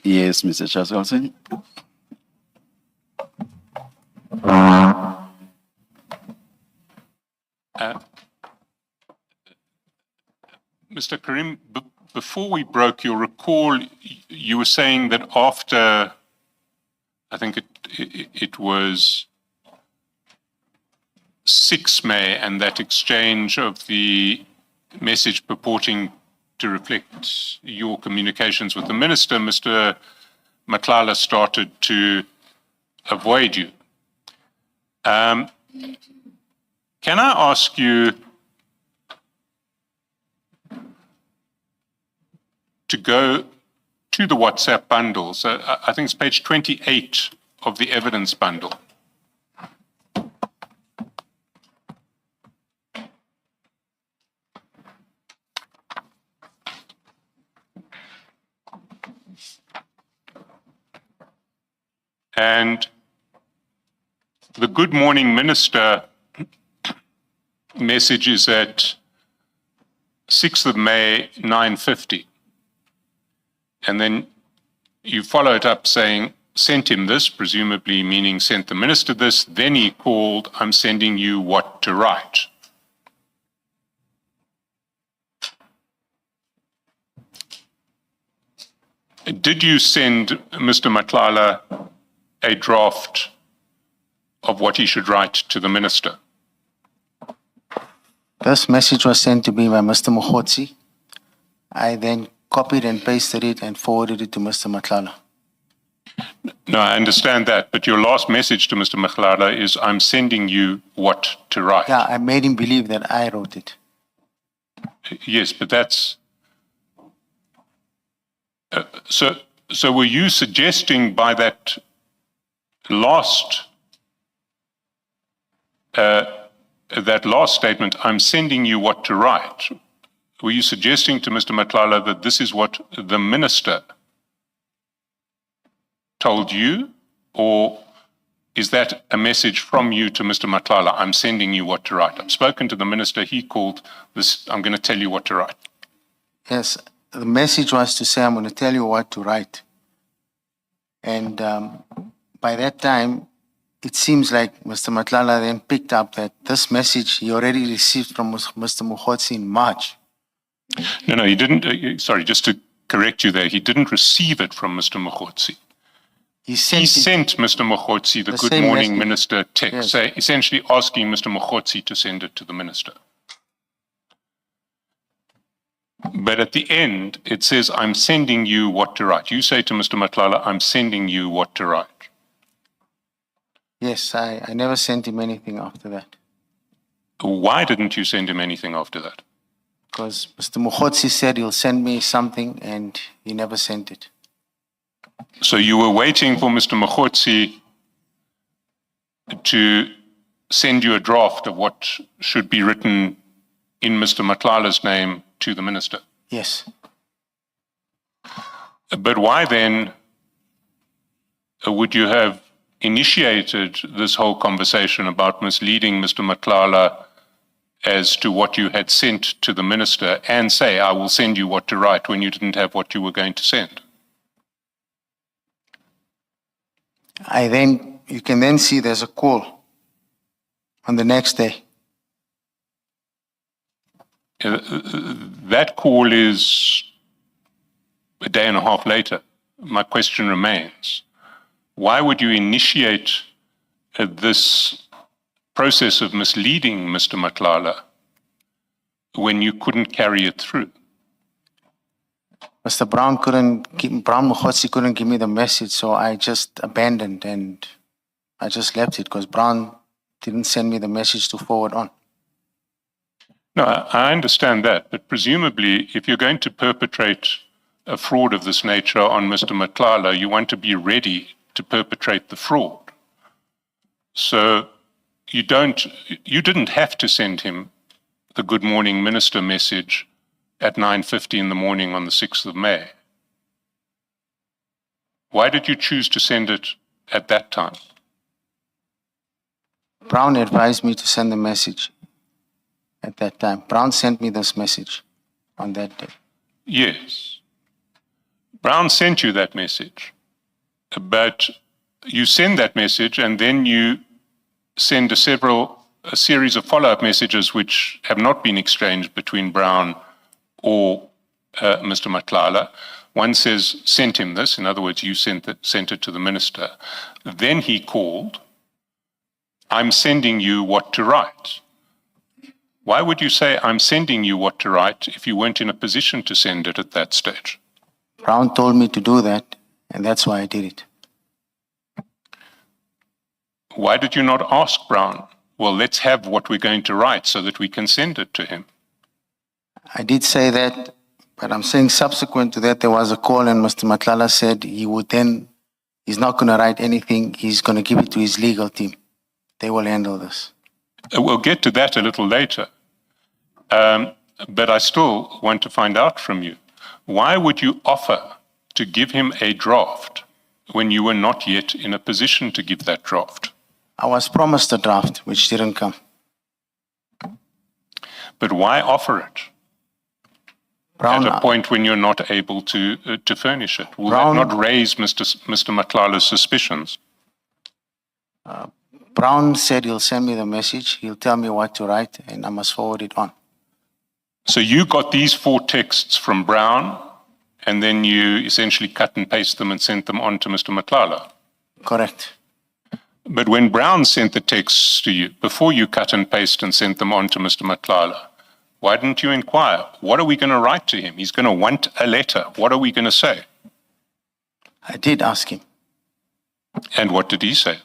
Yes, Mr. Chairperson. Mr. Carrim, before we broke, you'll recall you were saying that after, I think it was 6 May, and that exchange of the message purporting to reflect your communications with the minister, Mr. Matlala started to avoid you. Can I ask you to go to the WhatsApp bundles? I think it's page 28 of the evidence bundle. And the Good Morning Minister message is at 6th of May, 9:50. And then you follow it up saying, sent him this, presumably meaning sent the minister this. Then he called, I'm sending you what to write. Did you send Mr. Matlala a draft of what he should write to the minister? This message was sent to me by Mr. Mogotsi. I then copied and pasted it and forwarded it to Mr. Matlala. No, I understand that, but your last message to Mr. Matlala is, I'm sending you what to write. Yeah, I made him believe that I wrote it. Yes, but that's... So were you suggesting by that last statement, I'm sending you what to write, were you suggesting to Mr. Matlala that this is what the minister told you, or is that a message from you to Mr. Matlala? I'm sending you what to write. I've spoken to the minister, he called this, I'm going to tell you what to write. Yes, the message was to say, I'm going to tell you what to write. And by that time, it seems like Mr. Matlala then picked up that this message he already received from Mr. Mogotsi in March. No, he didn't. Sorry, just to correct you there, he didn't receive it from Mr. Mogotsi. He sent Mr. Mogotsi the Good Morning Minister text, Yes. Essentially asking Mr. Mogotsi to send it to the minister. But at the end, it says, I'm sending you what to write. You say to Mr. Matlala, I'm sending you what to write. Yes, I never sent him anything after that. Why didn't you send him anything after that? Because Mr. Mogotsi said he'll send me something and he never sent it. So you were waiting for Mr. Mogotsi to send you a draft of what should be written in Mr. Matlala's name to the minister? Yes. But why then would you have initiated this whole conversation about misleading Mr. Matlala as to what you had sent to the minister and say, I will send you what to write, when you didn't have what you were going to send? You can then see there's a call on the next day. That call is a day and a half later. My question remains, why would you initiate this process of misleading Mr. Matlala when you couldn't carry it through? Mr. Brown Mogotsi couldn't give me the message, so I just abandoned and I just left it because Brown didn't send me the message to forward on. No, I understand that, but presumably if you're going to perpetrate a fraud of this nature on Mr. Matlala, you want to be ready to perpetrate the fraud. So you didn't have to send him the Good Morning Minister message at 9:50 in the morning on the 6th of May. Why did you choose to send it at that time? Brown advised me to send the message at that time. Brown sent me this message on that day. Yes. Brown sent you that message, but you send that message and then you send a series of follow-up messages which have not been exchanged between Brown or Mr. Matlala. One says, sent him this. In other words, you sent it to the minister. Then he called, I'm sending you what to write. Why would you say, I'm sending you what to write, if you weren't in a position to send it at that stage? Brown told me to do that, and that's why I did it. Why did you not ask Brown, well, let's have what we're going to write so that we can send it to him? I did say that, but I'm saying subsequent to that, there was a call and Mr. Matlala said he's not going to write anything. He's going to give it to his legal team. They will handle this. We'll get to that a little later. But I still want to find out from you, why would you offer to give him a draft when you were not yet in a position to give that draft? I was promised a draft, which didn't come. But why offer it Brown, at a point when you're not able to furnish it? Will Brown, that not raise Mr. Matlala's suspicions? Brown said he'll send me the message, he'll tell me what to write, and I must forward it on. So you got these 4 texts from Brown, and then you essentially cut and paste them and sent them on to Mr. Matlala. Correct. But when Brown sent the texts to you, before you cut and paste and sent them on to Mr. Matlala, why didn't you inquire? What are we going to write to him? He's going to want a letter. What are we going to say? I did ask him. And what did he say?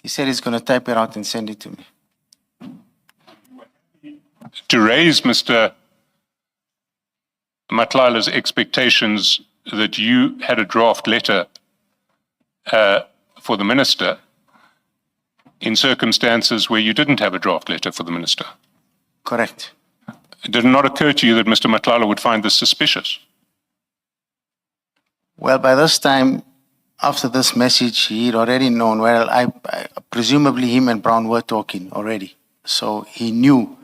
He said he's going to type it out and send it to me. To raise Mr. Matlala's expectations that you had a draft letter for the minister in circumstances where you didn't have a draft letter for the minister. Correct. Did it not occur to you that Mr. Matlala would find this suspicious? Well, by this time, after this message, he'd already known. Well, I presumably him and Brown were talking already. So he knew,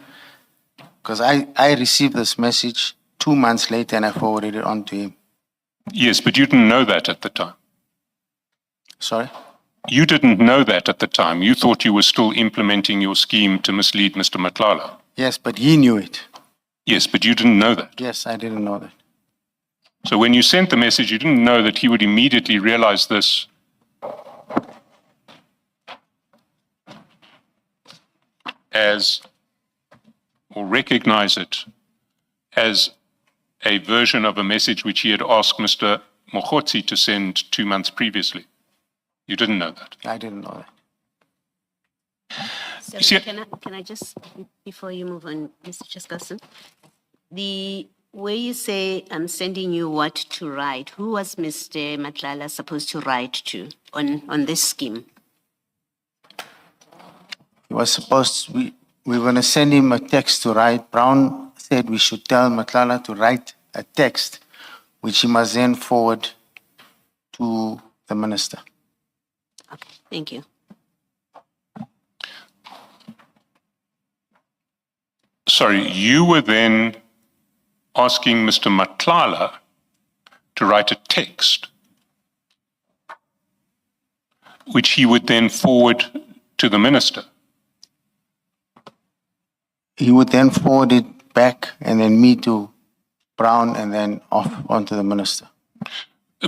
because I received this message 2 months later and I forwarded it on to him. Yes, but you didn't know that at the time. Sorry? You didn't know that at the time. You thought you were still implementing your scheme to mislead Mr. Matlala. Yes, but he knew it. Yes, but you didn't know that. Yes, I didn't know that. So when you sent the message, you didn't know that he would immediately realize this as, or recognize it as a version of a message which he had asked Mr. Mogotsi to send 2 months previously. You didn't know that. I didn't know that. So You see- can I just, before you move on, Mr. Cheskasen, the way you say I'm sending you what to write, who was Mr. Matlala supposed to write to on this scheme? He was supposed, we were going to send him a text to write. Brown said we should tell Matlala to write a text, which he must then forward to the minister. Okay, thank you. Sorry, you were then asking Mr. Matlala to write a text, which he would then forward to the minister. He would then forward it back and then me to Brown and then off onto the minister.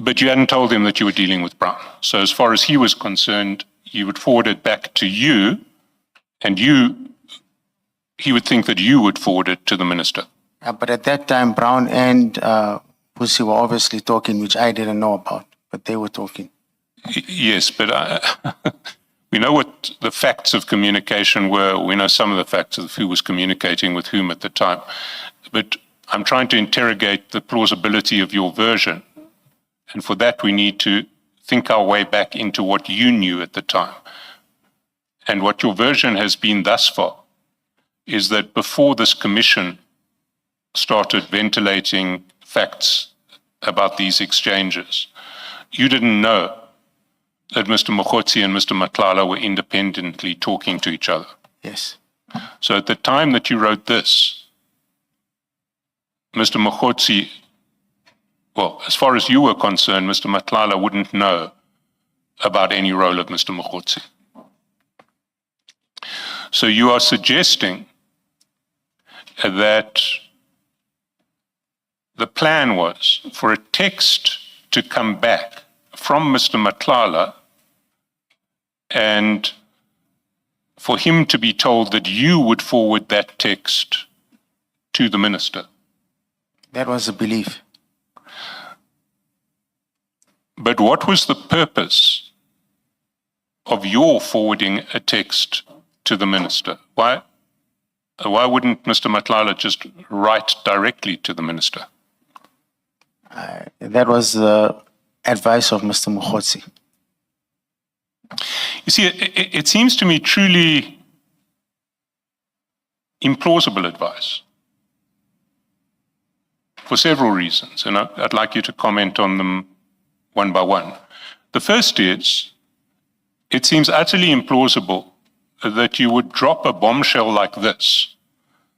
But you hadn't told him that you were dealing with Brown. So as far as he was concerned, he would forward it back to you, and he would think that you would forward it to the minister. But at that time, Brown and Pussy were obviously talking, which I didn't know about, but they were talking. Yes, but we know what the facts of communication were. We know some of the facts of who was communicating with whom at the time. But I'm trying to interrogate the plausibility of your version. And for that, we need to think our way back into what you knew at the time. And what your version has been thus far is that before this commission started ventilating facts about these exchanges, you didn't know that Mr. Mogotsi and Mr. Matlala were independently talking to each other. Yes. So at the time that you wrote this, Mr. Mogotsi well, as far as you were concerned, Mr. Matlala wouldn't know about any role of Mr. Mogotsi. So you are suggesting that the plan was for a text to come back from Mr. Matlala and for him to be told that you would forward that text to the minister. That was the belief. But what was the purpose of your forwarding a text to the minister? Why wouldn't Mr. Matlala just write directly to the minister? That was the advice of Mr. Mogotsi. You see, it seems to me truly implausible advice for several reasons, and I'd like you to comment on them one by one. The first is, it seems utterly implausible that you would drop a bombshell like this,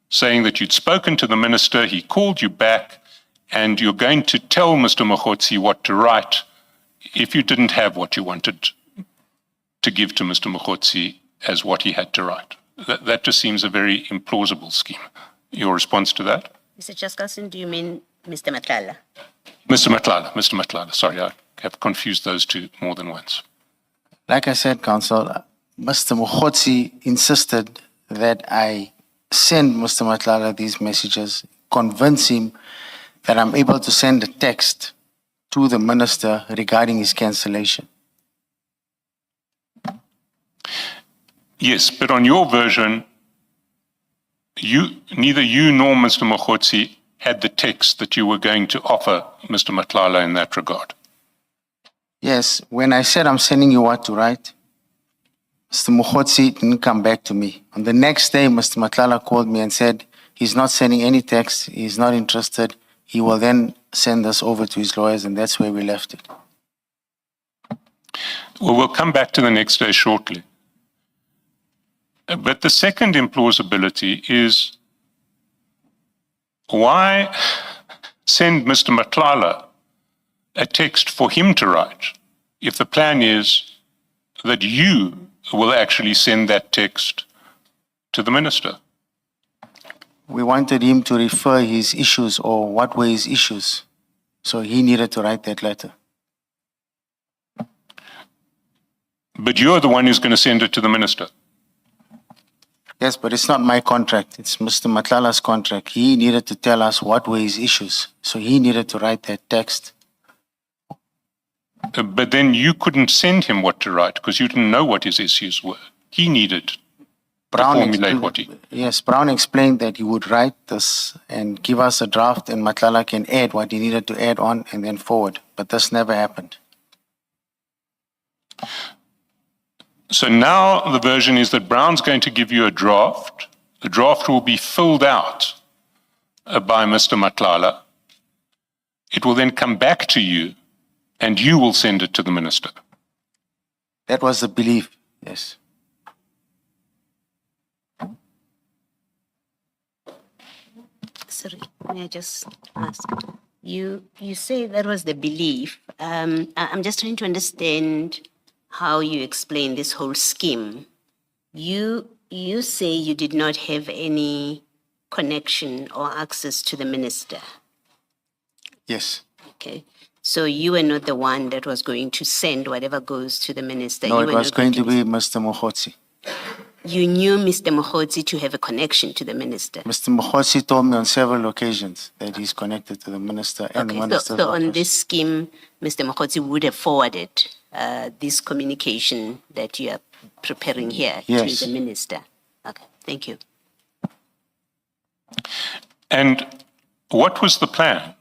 saying that you'd spoken to the minister, he called you back, and you're going to tell Mr. Mogotsi what to write if you didn't have what you wanted to give to Mr. Mogotsi as what he had to write. That just seems a very implausible scheme. Your response to that? Mr. Chaskalson, do you mean Mr. Matlala? Mr. Matlala, sorry, I have confused those two more than once. Like I said, Council, Mr. Mogotsi insisted that I send Mr. Matlala these messages, convince him that I'm able to send a text to the minister regarding his cancellation. Yes, but on your version, neither you nor Mr. Mogotsi had the text that you were going to offer Mr. Matlala in that regard. Yes, when I said I'm sending you what to write, Mr. Mogotsi didn't come back to me. On the next day, Mr. Matlala called me and said he's not sending any text, he's not interested. He will then send us over to his lawyers, and that's where we left it. Well, we'll come back to the next day shortly. But the second implausibility is, why send Mr. Matlala a text for him to write if the plan is that you will actually send that text to the minister? We wanted him to refer his issues or what were his issues. So he needed to write that letter. But you're the one who's going to send it to the minister. Yes, but it's not my contract. It's Mr. Matlala's contract. He needed to tell us what were his issues. So he needed to write that text. But then you couldn't send him what to write because you didn't know what his issues were. He needed to formulate what he... Yes, Brown explained that he would write this and give us a draft and Matlala can add what he needed to add on and then forward. But this never happened. So now the version is that Brown's going to give you a draft. The draft will be filled out by Mr. Matlala. It will then come back to you and you will send it to the minister. That was the belief, yes. Sorry, may I just ask? You say that was the belief. I'm just trying to understand how you explain this whole scheme. You say you did not have any connection or access to the minister. Yes. Okay. So you were not the one that was going to send whatever goes to the minister. No, You it were was not going to be Mr. Mogotsi. You knew Mr. Mogotsi to have a connection to the minister. Mr. Mogotsi told me on several occasions that he's connected to the minister and the Okay, minister's so on office. this scheme, Mr. Mogotsi would have forwarded this communication that you are preparing here Yes. to the minister. Okay, thank you. And what was the plan?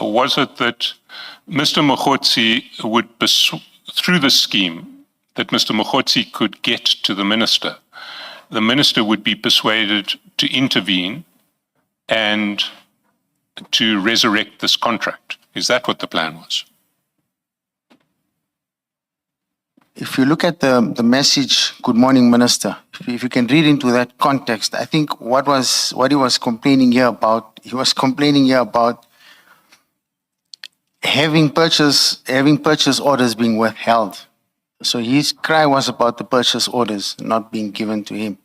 Was it that Mr. Mogotsi would, through the scheme, that Mr. Mogotsi could get to the minister would be persuaded to intervene and to resurrect this contract? Is that what the plan was? If you look at the message, "Good morning, Minister," if you can read into that context, I think what he was complaining here about, he was complaining here about having purchase orders being withheld. So his cry was about the purchase orders not being given to him.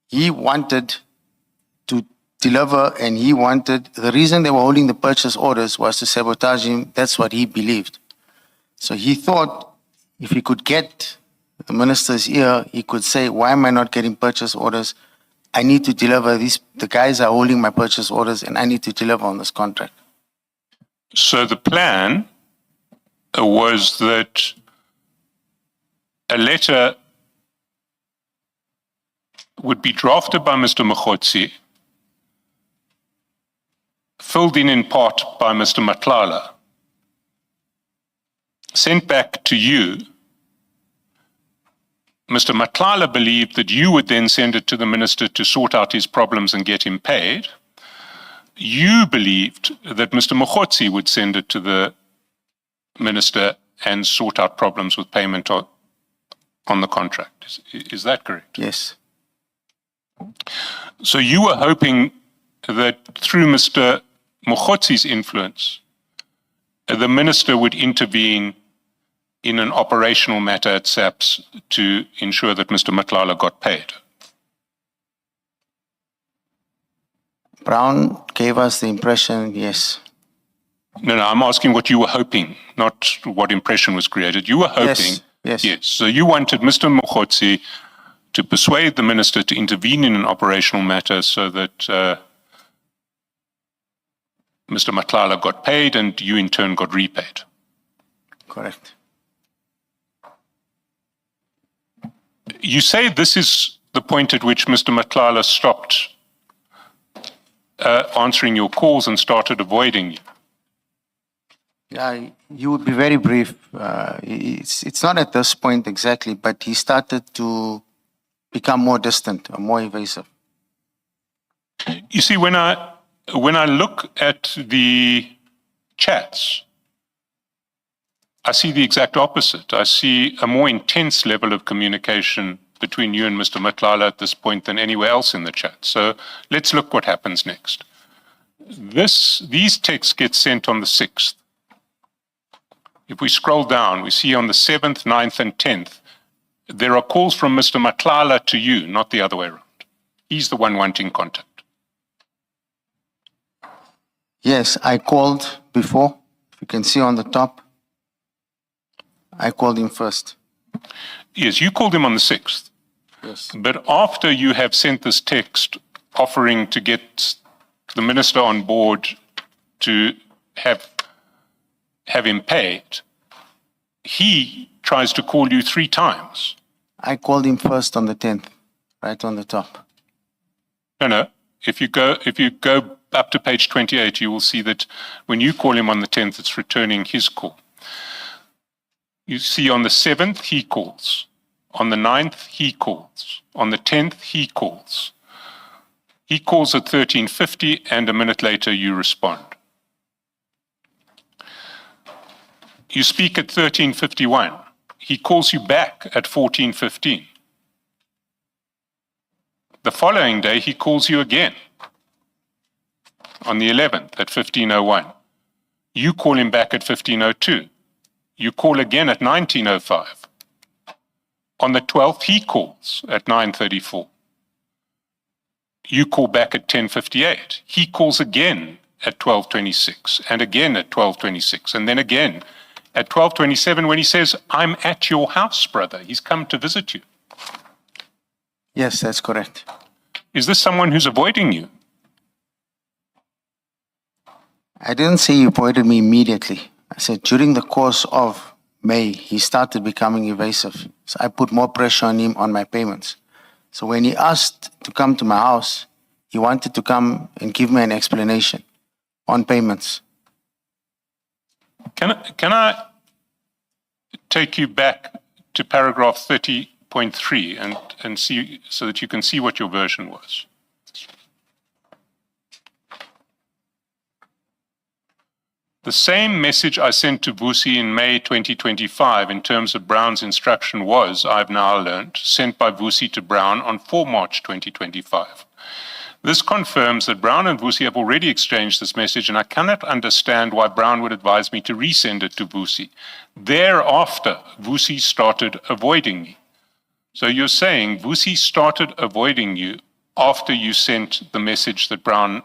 He wanted to deliver, and the reason they were holding the purchase orders was to sabotage him. That's what he believed. So he thought if he could get the minister's ear, he could say, why am I not getting purchase orders? I need to deliver these. The guys are holding my purchase orders and I need to deliver on this contract. So the plan was that a letter would be drafted by Mr. Mogotsi, filled in part by Mr. Matlala, sent back to you. Mr. Matlala believed that you would then send it to the minister to sort out his problems and get him paid. You believed that Mr. Mogotsi would send it to the minister and sort out problems with payment on the contract. Is that correct? Yes. So you were hoping that through Mr. Mogotsi's influence, the minister would intervene in an operational matter at SAPS to ensure that Mr. Matlala got paid. Brown gave us the impression, yes. No, I'm asking what you were hoping, not what impression was created. You were hoping. Yes. Yes. So you wanted Mr. Mogotsi to persuade the minister to intervene in an operational matter so that Mr. Matlala got paid and you in turn got repaid. Correct. You say this is the point at which Mr. Matlala stopped answering your calls and started avoiding you. Yeah, you would be very brief. It's not at this point exactly, but he started to become more distant or more evasive. You see, when I look at the chats, I see the exact opposite. I see a more intense level of communication between you and Mr. Matlala at this point than anywhere else in the chat. So let's look what happens next. These texts get sent on the 6th. If we scroll down, we see on the 7th, 9th, and 10th, there are calls from Mr. Matlala to you, not the other way around. He's the one wanting contact. Yes, I called before. If you can see on the top, I called him first. Yes, you called him on the 6th. Yes. But after you have sent this text offering to get the minister on board to have him paid, he tries to call you 3 times. I called him first on the 10th, right on the top. No. If you go up to page 28, you will see that when you call him on the 10th, it's returning his call. You see on the 7th, he calls. On the 9th, he calls. On the 10th, he calls. He calls at 13:50, and a minute later, you respond. You speak at 13:51. He calls you back at 14:15. The following day, he calls you again on the 11th at 15:01. You call him back at 15:02. You call again at 19:05. On the 12th, he calls at 9:34. You call back at 10:58. He calls again at 12:26 and again at 12:26 and then again at 12:27 when he says, "I'm at your house, brother." He's come to visit you. Yes, that's correct. Is this someone who's avoiding you? I didn't say he avoided me immediately. I said during the course of May, he started becoming evasive. So I put more pressure on him on my payments. So when he asked to come to my house, he wanted to come and give me an explanation on payments. Can I take you back to paragraph 30.3 and see so that you can see what your version was? The same message I sent to Vusi in May 2025 in terms of Brown's instruction was, I've now learned, sent by Vusi to Brown on 4 March 2025. This confirms that Brown and Vusi have already exchanged this message, and I cannot understand why Brown would advise me to resend it to Vusi. Thereafter, Vusi started avoiding me. So you're saying Vusi started avoiding you after you sent the message that Brown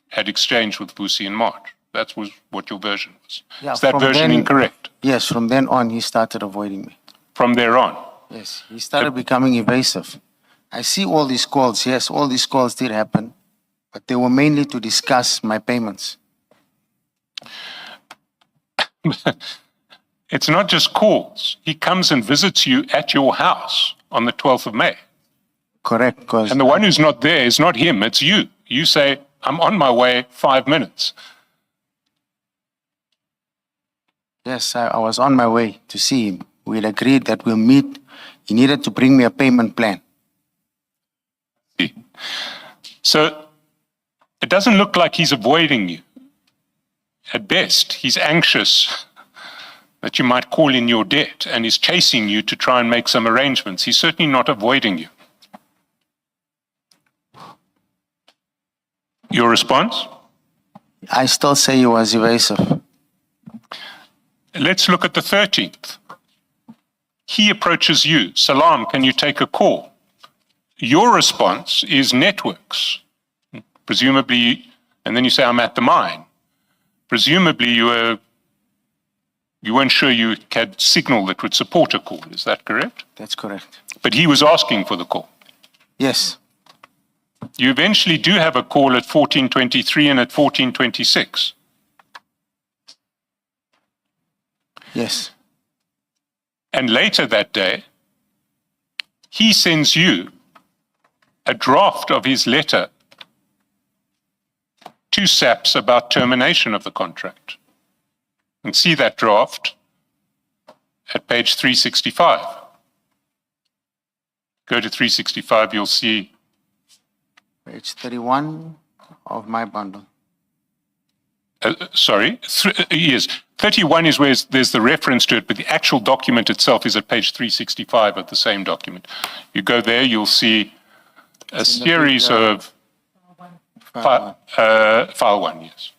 had exchanged with Vusi in March. That was what your version was. Yeah, Is that from version then- incorrect? Yes, from then on, he started avoiding me. From there on? Yes, he started becoming evasive. I see all these calls. Yes, all these calls did happen, but they were mainly to discuss my payments. It's not just calls. He comes and visits you at your house on the 12th of May. Correct, because And the one who's not there is not him, it's you. You say, I'm on my way, 5 minutes. yes, I was on my way to see him. We had agreed that we'll meet. He needed to bring me a payment plan. So it doesn't look like he's avoiding you. At best, he's anxious that you might call in your debt and is chasing you to try and make some arrangements. He's certainly not avoiding you. Your response? I still say he was evasive. Let's look at the 13th. He approaches you. Salam, can you take a call? Your response is networks. Presumably, and then you say, I'm at the mine. Presumably, you weren't sure you had signal that would support a call. Is that correct? That's correct. But he was asking for the call. Yes, You eventually do have a call at 14:23 and at 14:26. yes, And later that day, he sends you a draft of his letter to SAPS about termination of the contract. And see that draft at page 365. Go to 365, you'll see, page 31 of my bundle. yes, 31 is where there's the reference to it, but the actual document itself is at page 365 of the same document. You go there, you'll see a It's in the series big, of file one, yes.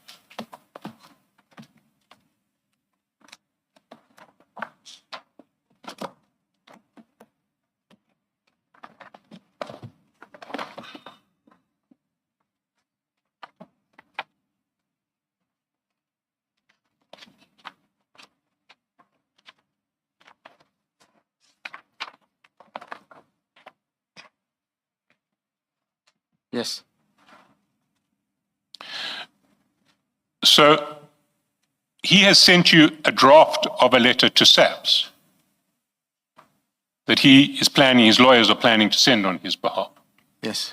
Yes, So he has sent you a draft of a letter to SAPS that he is planning, his lawyers are planning to send on his behalf. yes.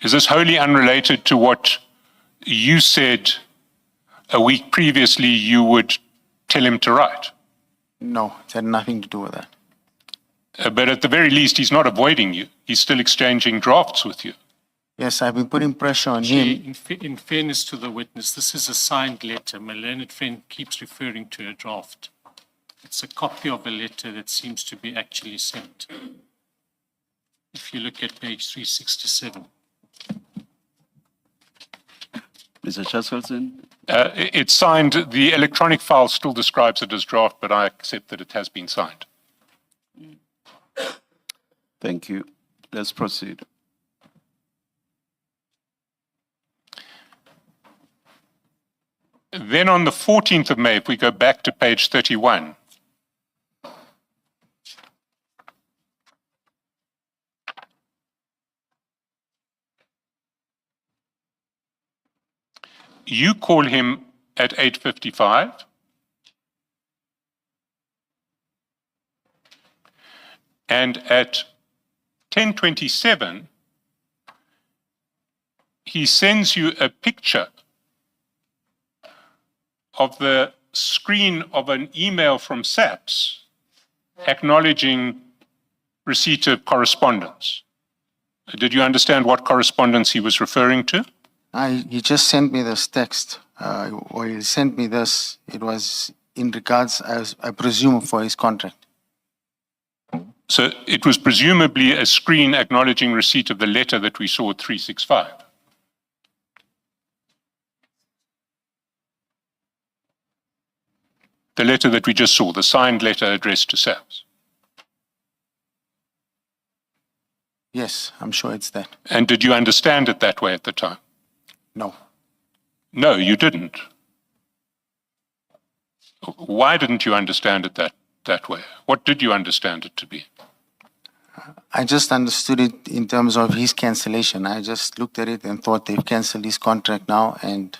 Is this wholly unrelated to what you said a week previously you would tell him to write? No, it had nothing to do with that. But at the very least, he's not avoiding you. He's still exchanging drafts with you. Yes, I've been putting pressure on Actually, him. in fairness to the witness, this is a signed letter. My learned friend keeps referring to a draft. It's a copy of a letter that seems to be actually sent. If you look at page 367. Mr. Chairperson, It's signed. The electronic file still describes it as draft, but I accept that it has been signed. thank you. Let's proceed. Then on the 14th of May, if we go back to page 31, you call him at 8:55. And at 10:27, he sends you a picture of the screen of an email from SAPS acknowledging receipt of correspondence. Did you understand what correspondence he was referring to? He just sent me this text, or he sent me this. It was in regards, I presume, for his contract. So it was presumably a screen acknowledging receipt of the letter that we saw at 365. The letter that we just saw, the signed letter addressed to SAPS. Yes, I'm sure it's that. And did you understand it that way at the time? No. No, you didn't. Why didn't you understand it that way? What did you understand it to be? I just understood it in terms of his cancellation. I just looked at it and thought they've canceled his contract now and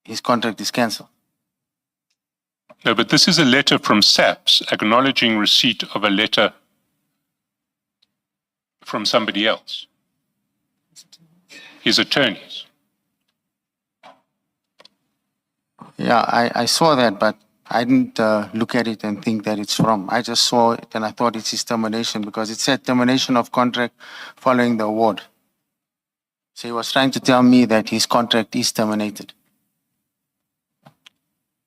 his contract is cancelled. No, but this is a letter from SAPS acknowledging receipt of a letter from somebody else, his attorneys. Yeah, I saw that, but I didn't look at it and think that it's from. I just saw it and I thought it's his termination because it said termination of contract following the award. So he was trying to tell me that his contract is terminated.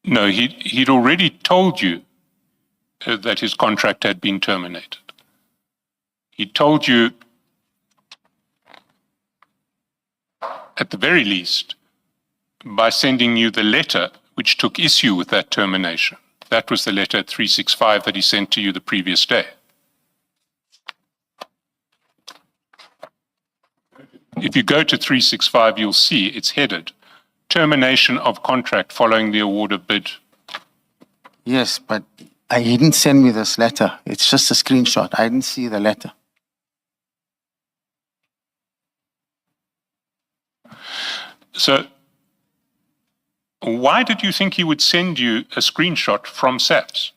No, he'd already told you that his contract had been terminated. He told you, at the very least, by sending you the letter which took issue with that termination. That was the letter 365 that he sent to you the previous day. If you go to 365, you'll see it's headed termination of contract following the award of bid. Yes, but he didn't send me this letter. It's just a screenshot. I didn't see the letter. So why did you think he would send you a screenshot from SAPS?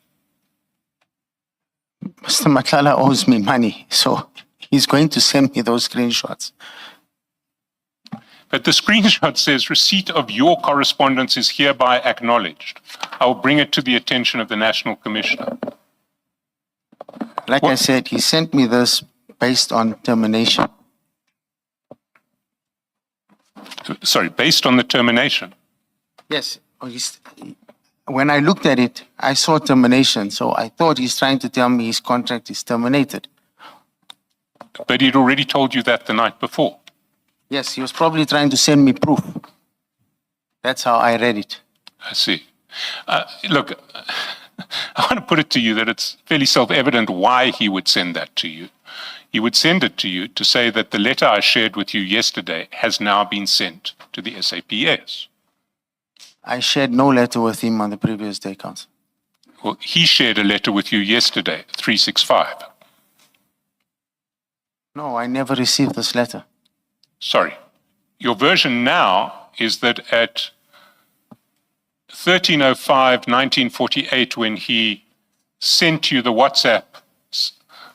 Mr. Matlala owes me money, so he's going to send me those screenshots. But the screenshot says receipt of your correspondence is hereby acknowledged. I will bring it to the attention of the National Commissioner. Like I said, he sent me this based on termination. Sorry, based on the termination. Yes, when I looked at it, I saw termination, so I thought he's trying to tell me his contract is terminated. But he'd already told you that the night before. Yes, he was probably trying to send me proof. That's how I read it. I see. Look, I want to put it to you that it's fairly self-evident why he would send that to you. He would send it to you to say that the letter I shared with you yesterday has now been sent to the SAPS. I shared no letter with him on the previous day, Council. Well, he shared a letter with you yesterday, 365. No, I never received this letter. Sorry. Your version now is that at 13:05/1948, when he sent you the WhatsApp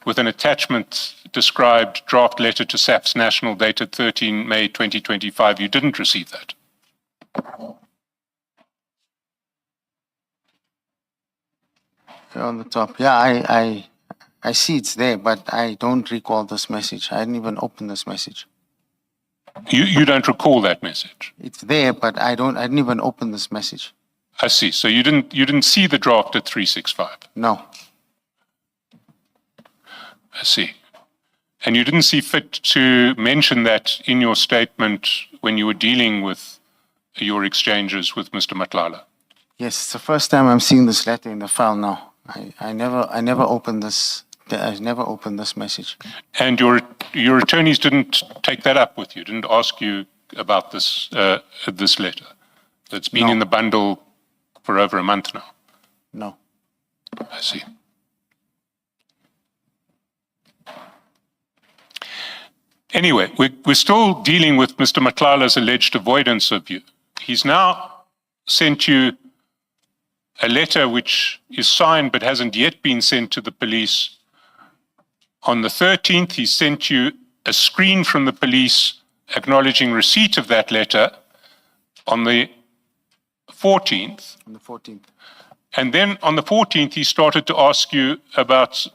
with an attachment described draft letter to SAPS National dated 13 May 2025, you didn't receive that. On the top. Yeah, I see it's there, but I don't recall this message. I didn't even open this message. You don't recall that message? It's there, but I didn't even open this message. I see. So you didn't see the draft at 365? No. I see. And you didn't see fit to mention that in your statement when you were dealing with your exchanges with Mr. Matlala? Yes, it's the first time I'm seeing this letter in the file now. I never opened this. I never opened this message. And your attorneys didn't take that up with you, didn't ask you about this this letter that's been in the bundle for over a month now? No. I see. Anyway, we're still dealing with Mr. Matlala's alleged avoidance of you. He's now sent you a letter which is signed but hasn't yet been sent to the police. On the 13th, he sent you a screen from the police acknowledging receipt of that letter on the 14th. On the 14th. And then on the 14th, he started to ask you about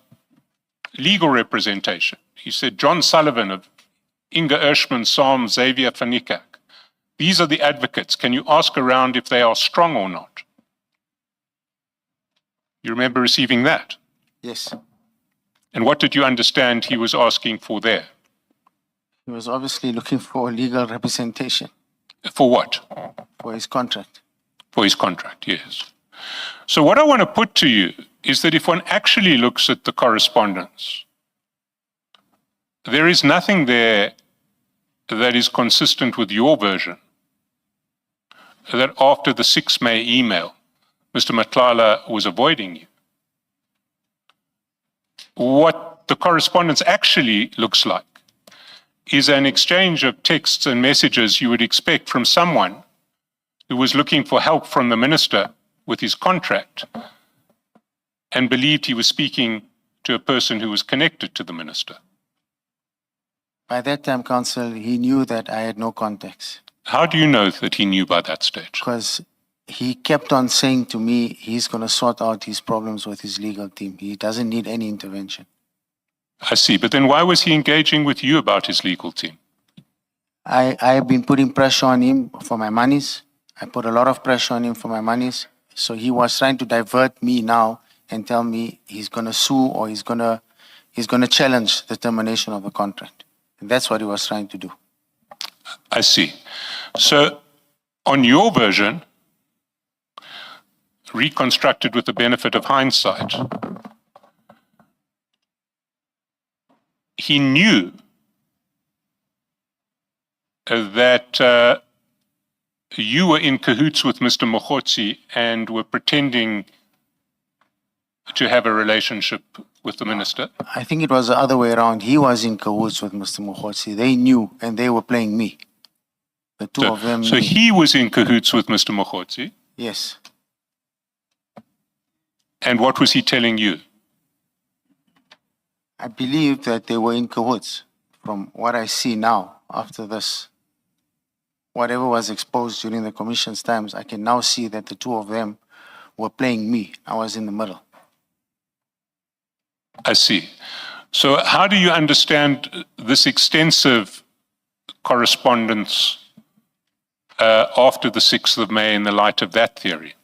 legal representation. He said, John Sullivan of Inga Ershman, Sam, Xavier Fanikak. These are the advocates. Can you ask around if they are strong or not? You remember receiving that? Yes. And what did you understand he was asking for there? He was obviously looking for legal representation. For what? For his contract. For his contract, yes. So what I want to put to you is that if one actually looks at the correspondence, there is nothing there that is consistent with your version, that after the 6 May email, Mr. Matlala was avoiding you. What the correspondence actually looks like is an exchange of texts and messages you would expect from someone who was looking for help from the minister with his contract and believed he was speaking to a person who was connected to the minister. By that time, Council, he knew that I had no contacts How do you know that he knew by that stage? because he kept on saying to me he's going to sort out his problems with his legal team. He doesn't need any intervention. I see, but then why was he engaging with you about his legal team? I have been putting pressure on him for my monies. I put a lot of pressure on him for my monies. So he was trying to divert me now and tell me he's going to sue or he's going to challenge the termination of the contract. And that's what he was trying to do. I see. So on your version, reconstructed with the benefit of hindsight, he knew that you were in cahoots with Mr. Mogotsi and were pretending to have a relationship with the minister. I think it was the other way around. He was in cahoots with Mr. Mogotsi. They knew and they were playing me. The two of them So knew. he was in cahoots with Mr. Mogotsi, Yes. and what was he telling you? I believe that they were in cahoots from what I see now after this. Whatever was exposed during the commission's times, I can now see that the two of them were playing me. I was in the middle. I see. So how do you understand this extensive correspondence after the 6th of May in the light of that theory?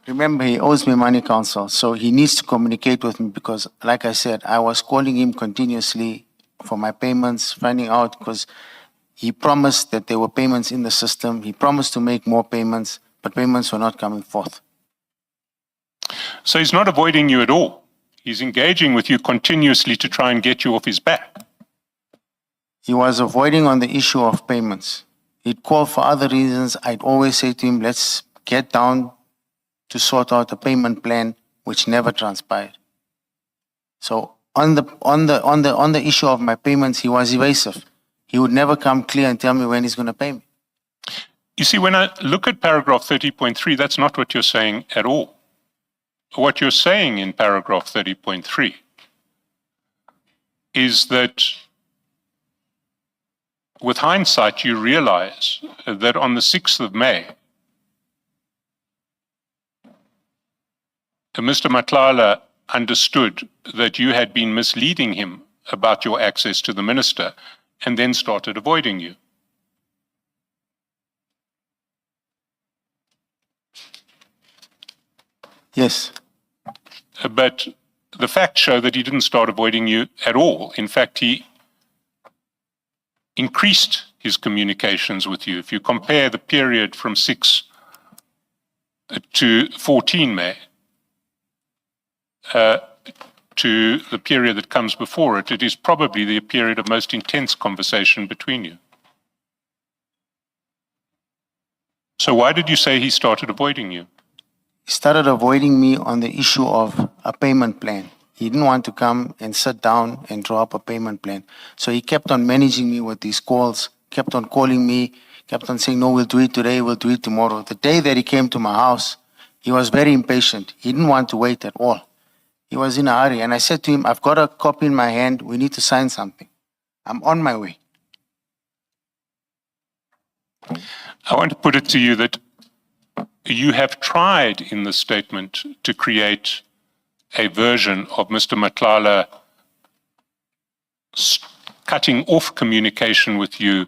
Remember, he owes me money, Council, so he needs to communicate with me because, like I said, I was calling him continuously for my payments, finding out because he promised that there were payments in the system. He promised to make more payments, but payments were not coming forth. So he's not avoiding you at all. He's engaging with you continuously to try and get you off his back. He was avoiding on the issue of payments. He'd call for other reasons. I'd always say to him, let's get down to sort out a payment plan, which never transpired. So on the issue of my payments, he was evasive. He would never come clear and tell me when he's going to pay me. You see, when I look at paragraph 30.3, that's not what you're saying at all. What you're saying in paragraph 30.3 is that with hindsight, you realize that on the 6th of May, Mr. Matlala understood that you had been misleading him about your access to the minister and then started avoiding you. Yes. But the facts show that he didn't start avoiding you at all. In fact, he increased his communications with you. If you compare the period from 6 to 14 May, to the period that comes before it, it is probably the period of most intense conversation between you. So why did you say he started avoiding you? He started avoiding me on the issue of a payment plan. He didn't want to come and sit down and draw up a payment plan. So he kept on managing me with these calls, kept on calling me, kept on saying, no, we'll do it today, we'll do it tomorrow. The day that he came to my house, he was very impatient. He didn't want to wait at all. He was in a hurry. And I said to him, I've got a copy in my hand. We need to sign something. I'm on my way. I want to put it to you that you have tried in the statement to create a version of Mr. Matlala cutting off communication with you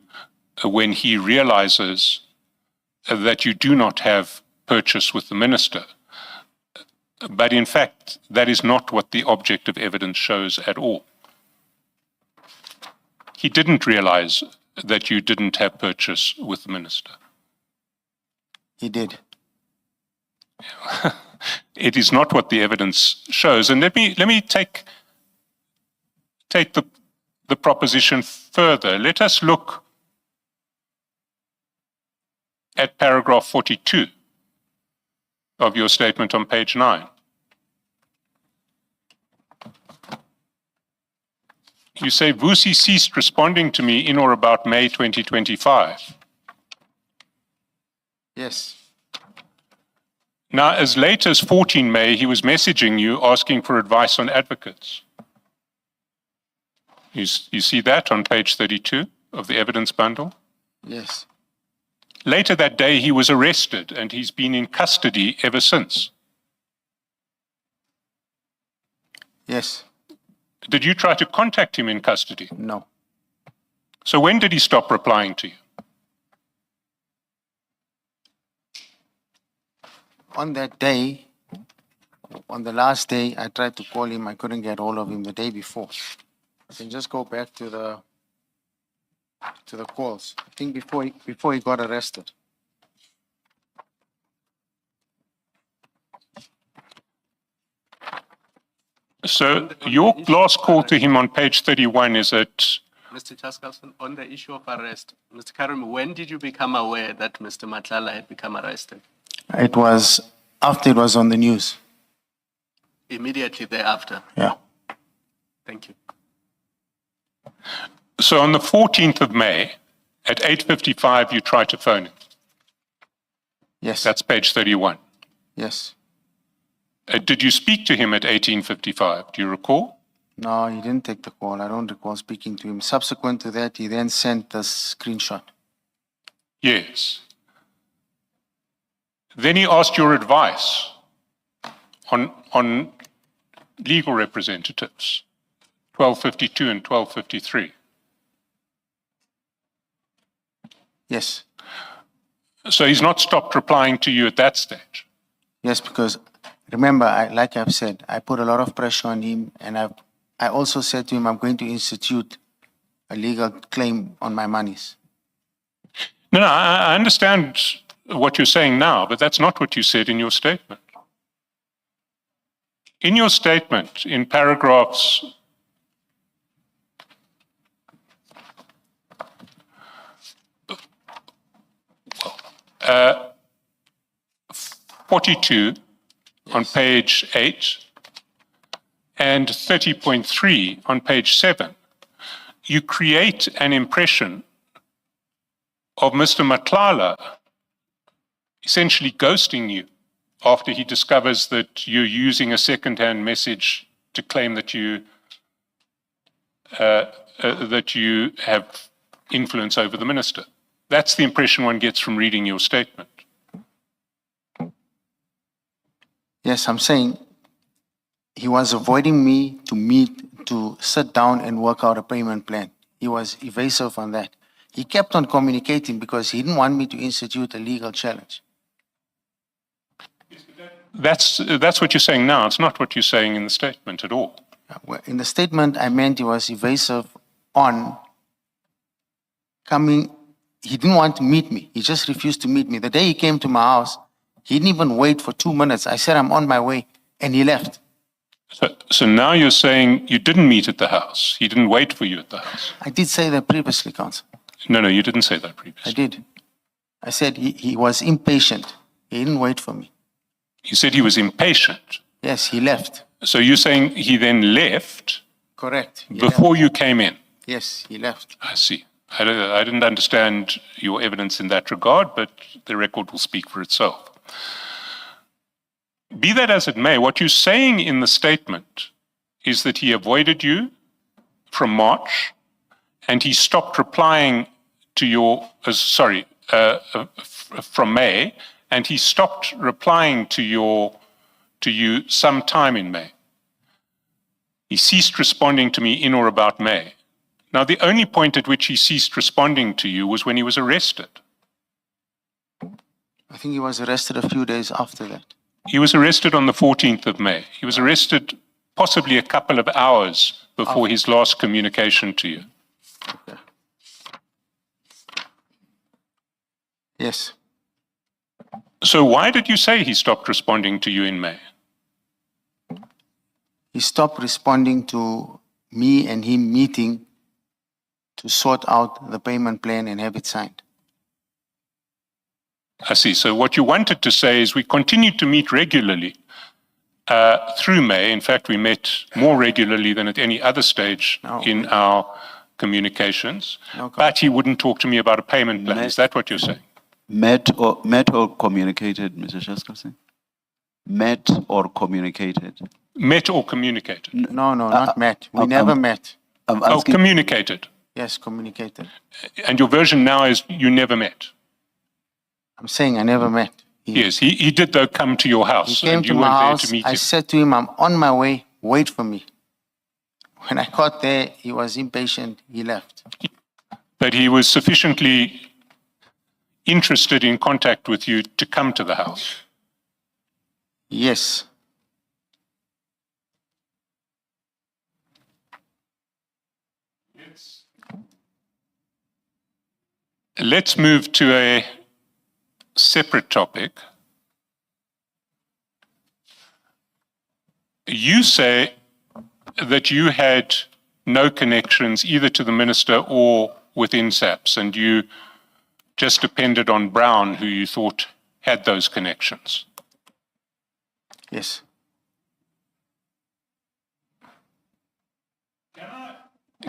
when he realizes that you do not have purchase with the minister. But in fact, that is not what the objective evidence shows at all. He didn't realize that you didn't have purchase with the minister? He did. It is not what the evidence shows. And let me take the proposition further. Let us look at paragraph 42 of your statement on page 9. You say, Vusi ceased responding to me in or about May 2025. Yes. Now, as late as 14 May, he was messaging you asking for advice on advocates. You see that on page 32 of the evidence bundle? Yes. Later that day, he was arrested and he's been in custody ever since. Yes. Did you try to contact him in custody? No. So when did he stop replying to you? On that day, on the last day, I tried to call him. I couldn't get hold of him the day before. I can just go back to the calls. I think before he got arrested. So your last call to him on page 31 is at, Mr. Chaskalson, on the issue of arrest, Mr. Carrim, when did you become aware that Mr. Matlala had become arrested? It was after it was on the news. Immediately thereafter. Yeah. Thank you. so on the 14th of May at 8:55, you tried to phone him. Yes. That's page 31. Yes. Did you speak to him at 18:55? Do you recall? No, he didn't take the call. I don't recall speaking to him. Subsequent to that, he then sent the screenshot. Yes. Then he asked your advice on legal representatives, 1252 and 1253. Yes. So he's not stopped replying to you at that stage. Yes, because remember, like I've said, I put a lot of pressure on him, and I also said to him, I'm going to institute a legal claim on my monies. No, I understand what you're saying now, but that's not what you said in your statement. In your statement, in paragraphs 42 on page 8 and 30.3 on page 7, you create an impression of Mr. Matlala essentially ghosting you after he discovers that you're using a second-hand message to claim that you have influence over the minister. That's the impression one gets from reading your statement. Yes, I'm saying he was avoiding me to sit down and work out a payment plan. He was evasive on that. He kept on communicating because he didn't want me to institute a legal challenge. That's what you're saying now. It's not what you're saying in the statement at all. Well, in the statement, I meant he was evasive on coming. He didn't want to meet me. He just refused to meet me. The day he came to my house, he didn't even wait for 2 minutes. I said, I'm on my way, and he left. So now you're saying you didn't meet at the house. He didn't wait for you at the house. I did say that previously, Counsel. No, you didn't say that previously. I did. I said he was impatient. He didn't wait for me. You said he was impatient. Yes, he left. So you're saying he then left Correct. He before left. you came in? Yes, he left. I see. I didn't understand your evidence in that regard, but the record will speak for itself. Be that as it may, what you're saying in the statement is that he avoided you from March and he stopped replying to your, from May, and he stopped replying to you sometime in May. He ceased responding to me in or about May. Now, the only point at which he ceased responding to you was when he was arrested. I think he was arrested a few days after that. He was arrested on the 14th of May. He was arrested possibly a couple of hours before his last communication to you. Okay. Yes. So why did you say he stopped responding to you in May? He stopped responding to me and him meeting to sort out the payment plan and have it signed. I see. So what you wanted to say is we continued to meet regularly through May. In fact, we met more regularly than at any other stage No, in our communications. No, But he wouldn't talk to me about a payment plan. May- Is that what you're saying? Met or communicated, Mr. Chaskalson? Met or communicated? Met or communicated? No, not met. We never met. I'm Oh, asking, communicated. Yes, communicated. And your version now is you never met. I'm saying I never met. Yes, he did though come to your He house came and to you my weren't there house. to meet I him. said to him, I'm on my way. Wait for me. When I got there, he was impatient. He left. But he was sufficiently interested in contact with you to come to the house. Yes. Let's move to a separate topic. You say that you had no connections either to the minister or within SAPS, and you just depended on Brown, who you thought had those connections. Yes.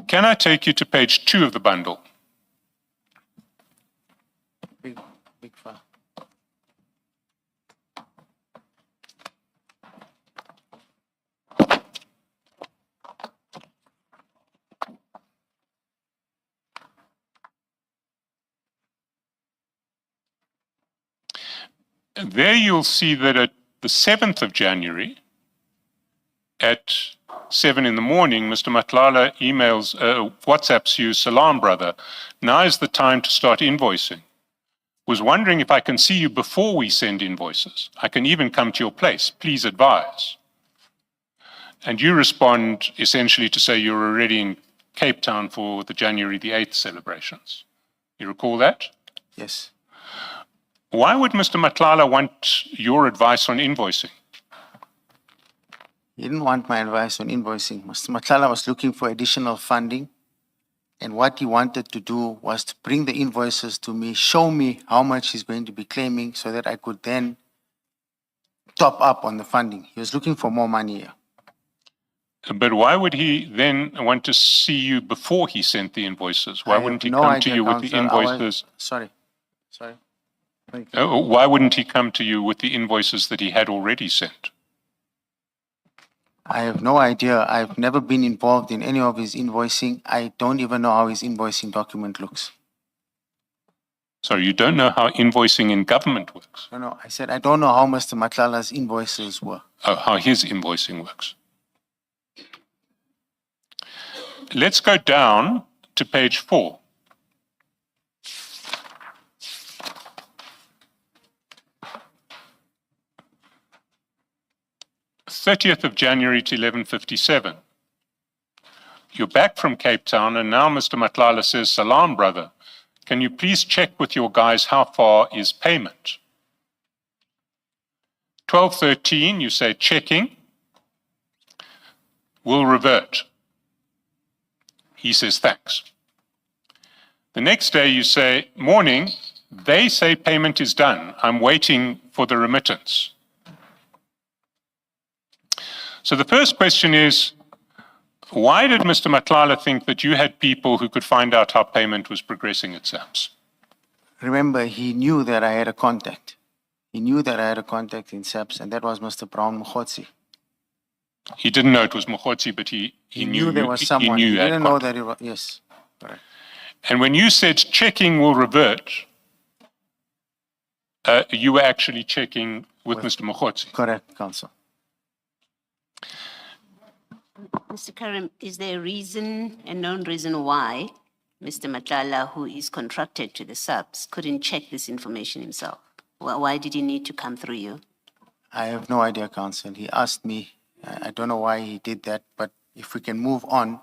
Can I take you to page 2 of the bundle? Big file. There you'll see that at the 7th of January, at 7 in the morning, Mr. Matlala emails, WhatsApps you, Salam brother, now is the time to start invoicing. Was wondering if I can see you before we send invoices. I can even come to your place. Please advise. And you respond essentially to say you're already in Cape Town for the January the 8th celebrations. You recall that? Yes. Why would Mr. Matlala want your advice on invoicing? He didn't want my advice on invoicing. Mr. Matlala was looking for additional funding. And what he wanted to do was to bring the invoices to me, show me how much he's going to be claiming so that I could then top up on the funding. He was looking for more money here. But why would he then want to see you before he sent the invoices? Why I wouldn't have he no come idea, to you with the Councillor. I was- invoices? Sorry. Why wouldn't he come to you with the invoices that he had already sent? I have no idea. I've never been involved in any of his invoicing. I don't even know how his invoicing document looks. Sorry, you don't know how invoicing in government works? No, I said I don't know how Mr. Matlala's invoices were. Oh, how his invoicing works. Let's go down to page 4. '30th of January to 11:57. You're back from Cape Town, and now Mr. Matlala says, Salam, brother. Can you please check with your guys how far is payment? 12:13, you say checking. Will revert. He says thanks. The next day you say, morning, they say payment is done. I'm waiting for the remittance. So the first question is, why did Mr. Matlala think that you had people who could find out how payment was progressing at SAPS? Remember, he knew that I had a contact. He knew that I had a contact in SAPS, and that was Mr. Brown Mogotsi. He didn't know it was Mogotsi, but he knew there was someone. He knew He you had didn't know contact. that it was, yes. Correct. And when you said checking will revert, you were actually checking with Mr. Mogotsi. Correct, Council. Mr. Carrim, is there a reason, a known reason why Mr. Matlala, who is contracted to the subs, couldn't check this information himself? Why did he need to come through you? I have no idea, Council. He asked me. I don't know why he did that, but if we can move on,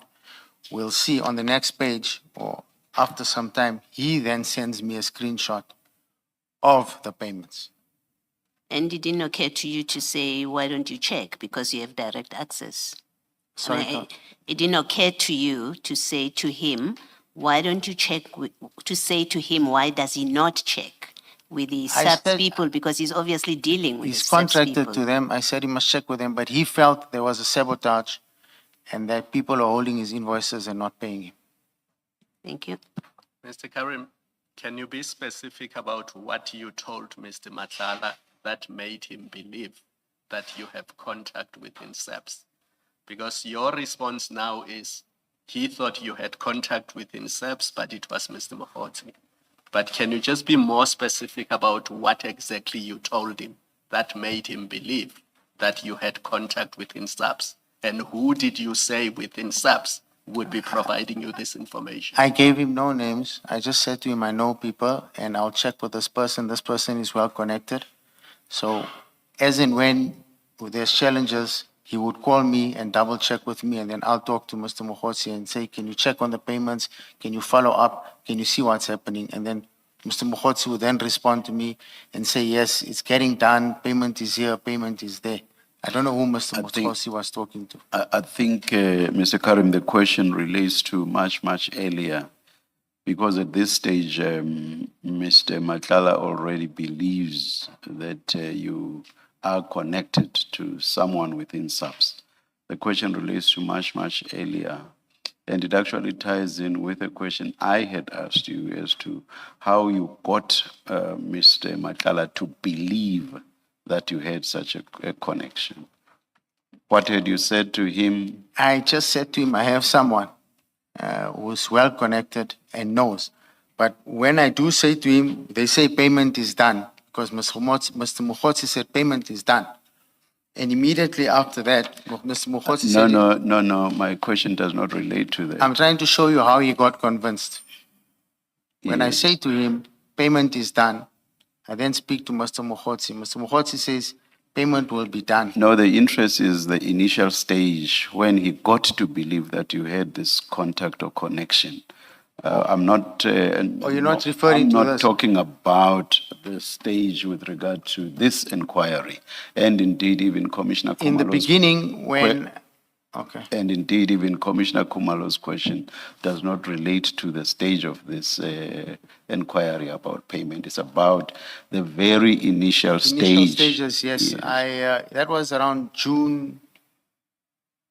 we'll see on the next page or after some time, he then sends me a screenshot of the payments. And it didn't occur to you to say, why don't you check? Because you have direct access. Sorry, It didn't occur to you to say to him, why don't you check, to say to him, why does he not check with the I SAPS said- people? Because he's obviously dealing with He's the SAPS contracted people. to them. I said he must check with them, but he felt there was a sabotage and that people are holding his invoices and not paying him. Thank you. Mr. Carrim, can you be specific about what you told Mr. Matlala that made him believe that you have contact within SAPS? Because your response now is he thought you had contact within SAPS, but it was Mr. Mogotsi. But can you just be more specific about what exactly you told him that made him believe that you had contact within SAPS? And who did you say within SAPS would be providing you this information? I gave him no names. I just said to him, I know people and I'll check with this person. This person is well connected. So as and when there's challenges, he would call me and double check with me, and then I'll talk to Mr. Mogotsi and say, can you check on the payments? Can you follow up? Can you see what's happening? And then Mr. Mogotsi would then respond to me and say, yes, it's getting done. Payment is here. Payment is there. I don't know who Mr. I think- Mogotsi was talking to. I think, Mr. Carrim, the question relates to much, much earlier, because at this stage, Mr. Matlala already believes that you are connected to someone within SAPS. The question relates to much, much earlier, and it actually ties in with a question I had asked you as to how you got Mr. Matlala to believe that you had such a connection. What had you said to him? I just said to him, I have someone who's well connected and knows. But when I do say to him, they say payment is done, because Mr. Mogotsi said payment is done. And immediately after that, Mr. Mogotsi said, No, my question does not relate to that. I'm trying to show you how he got convinced. When I Yes. say to him, payment is done, I then speak to Mr. Mogotsi. Mr. Mogotsi says, payment will be done. No, the interest is the initial stage when he got to believe that you had this contact or connection. I'm not. you're not referring I'm to not this? talking about the stage with regard to this inquiry, and indeed even Commissioner In the Khumalo's beginning, when, okay. And indeed, even Commissioner Khumalo's question does not relate to the stage of this inquiry about payment. It's about the very initial stage. Initial stages, yes. That was around June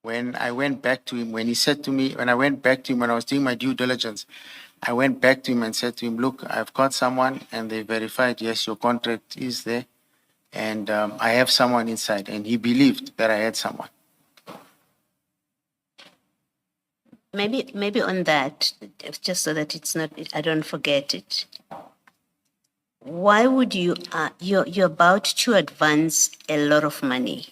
when I went back to him, when he said to me, when I went back to him, when I was doing my due diligence, I went back to him and said to him, look, I've got someone, and they verified, yes, your contract is there, and I have someone inside, and he believed that I had someone. Maybe on that, just so that it's not, I don't forget it. Why would you, you're about to advance a lot of money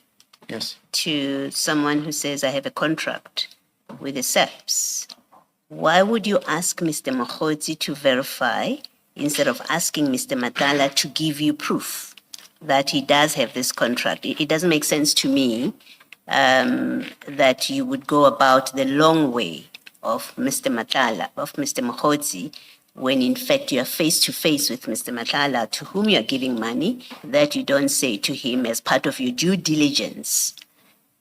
Yes. to someone who says, I have a contract with the SAPS. Why would you ask Mr. Mogotsi to verify instead of asking Mr. Matlala to give you proof that he does have this contract? It doesn't make sense to me that you would go about the long way of Mr. Matlala, of Mr. Mogotsi, when in fact you are face to face with Mr. Matlala, to whom you are giving money, that you don't say to him as part of your due diligence.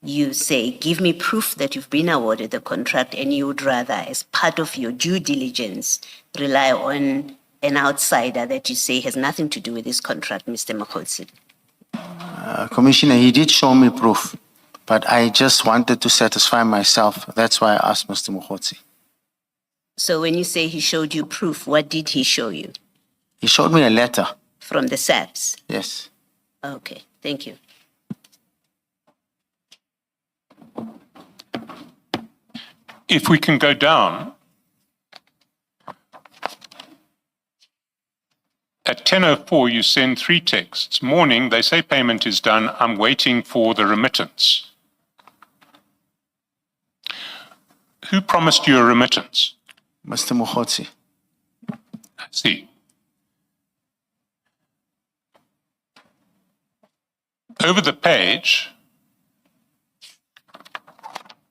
You say, give me proof that you've been awarded the contract, and you would rather, as part of your due diligence, rely on an outsider that you say has nothing to do with this contract, Mr. Mogotsi. Commissioner, he did show me proof, but I just wanted to satisfy myself. That's why I asked Mr. Mogotsi. So when you say he showed you proof, what did he show you? He showed me a letter. From the SAPS? Yes. Okay, thank you. If we can go down, at 10:04 you send 3 texts. Morning, they say payment is done. I'm waiting for the remittance. Who promised you a remittance? Mr. Mogotsi. I see. Over the page,